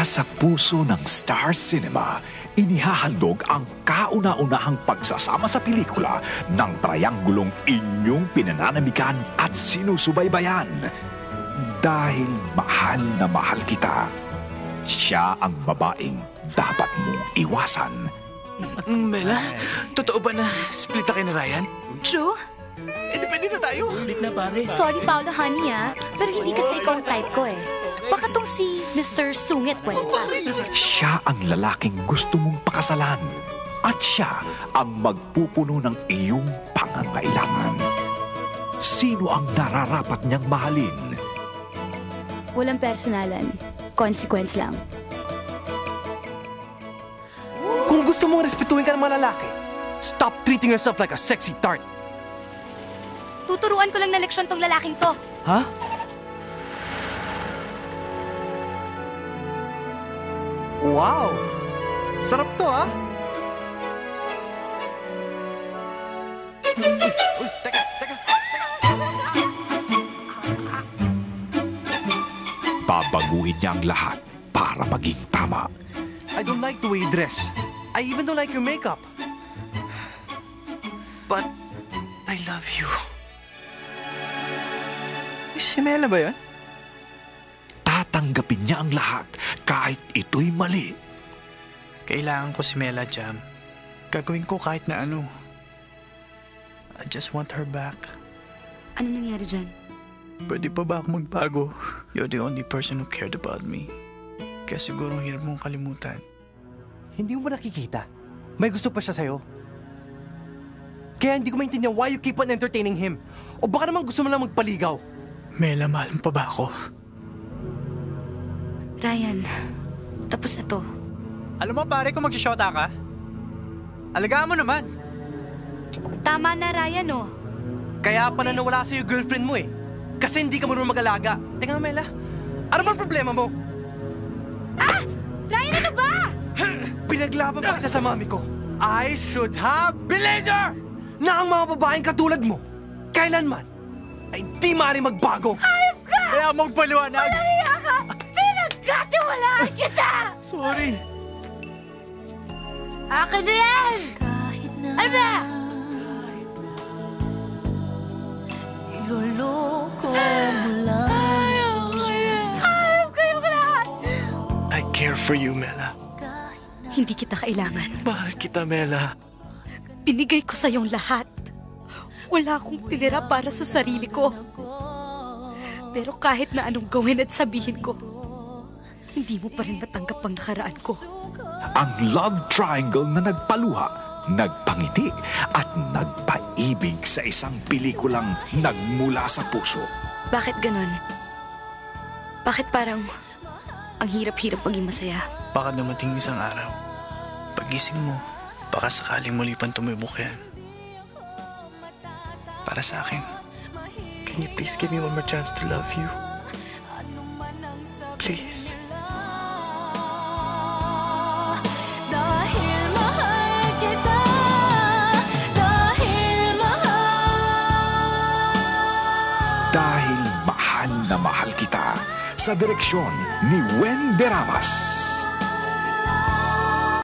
Mula sa puso ng Star Cinema, inihahandog ang kauna-unahang pagsasama sa pelikula ng trianggulong inyong pinananamikan at sinusubaybayan. Dahil mahal na mahal kita, siya ang babaeng dapat mong iwasan. Mela, totoo ba na split na kayo ni Ryan? True? Depende na tayo. Ulit na pare. Sorry, Paolo, honey, pero hindi kasi ikaw ang type ko eh. Baka tong si Mr. Sungit pwede pa. Siya ang lalaking gusto mong pakasalan. At siya ang magpupuno ng iyong pangangailangan. Sino ang nararapat niyang mahalin? Walang personalan. Consequence lang. Kung gusto mong respetuhin ka ng mga lalaki, stop treating yourself like a sexy tart. Tuturuan ko lang na leksyon tong lalaking to. Ha? Wow! Sarap to, ha? Uy, teka! Babaguhin niya ang lahat para maging tama. I don't like the way you dress. I even don't like your makeup. But, I love you. Si Mela ba yan? Tatanggapin niya ang lahat kahit ito'y mali. Kailangan ko si Mela, Jam. Gagawin ko kahit na ano. I just want her back. Ano nangyari dyan? Pwede pa ba ako magbago? You're the only person who cared about me. Kaya siguro hirap mong kalimutan. Hindi mo ba nakikita? May gusto pa siya sa'yo. Kaya hindi ko maintindihan why you keep on entertaining him. O baka naman gusto mo lang magpaligaw. Mela, mahal mo pa ba ako? Ryan, tapos na to. Alam mo pare, kung magsishota ka, alagaan mo naman. Tama na, Ryan, oh. Kaya pala nawala sa'yo girlfriend mo eh. Kasi hindi ka marunong mag-alaga. Teka, Mela, ano bang problema mo? Ah! Ryan, ano ba? Pinaglaban pa kita sa mami ko. I should have believed her na ang mga babaeng katulad mo, kailanman, ay di maaaring magbago. Hayop ka! Kaya magpaliwanag. Walang iya ka! Pinagkatiwalaan kita! Sorry. Akin na yan! Ano ba? Iloloko mo lang. Hayop kayo lahat! I care for you, Mela. Hindi kita kailangan. Mahal kita, Mela. Binigay ko sa iyong lahat. Wala akong tinira para sa sarili ko. Pero kahit na anong gawin at sabihin ko, hindi mo pa rin matanggap ang nakaraan ko. Ang love triangle na nagpaluha, nagpangiti at nagpaibig sa isang pelikulang nagmula sa puso. Bakit ganun? Bakit parang ang hirap-hirap maging masaya? Baka dumating isang araw. Pagising mo, baka sakaling muli pang tumibok yan. Para sa akin. Can you please give me one more chance to love you? Please. Dahil mahal kita, dahil Dahil mahal na mahal kita, sa direksyon ni Wen Deramas.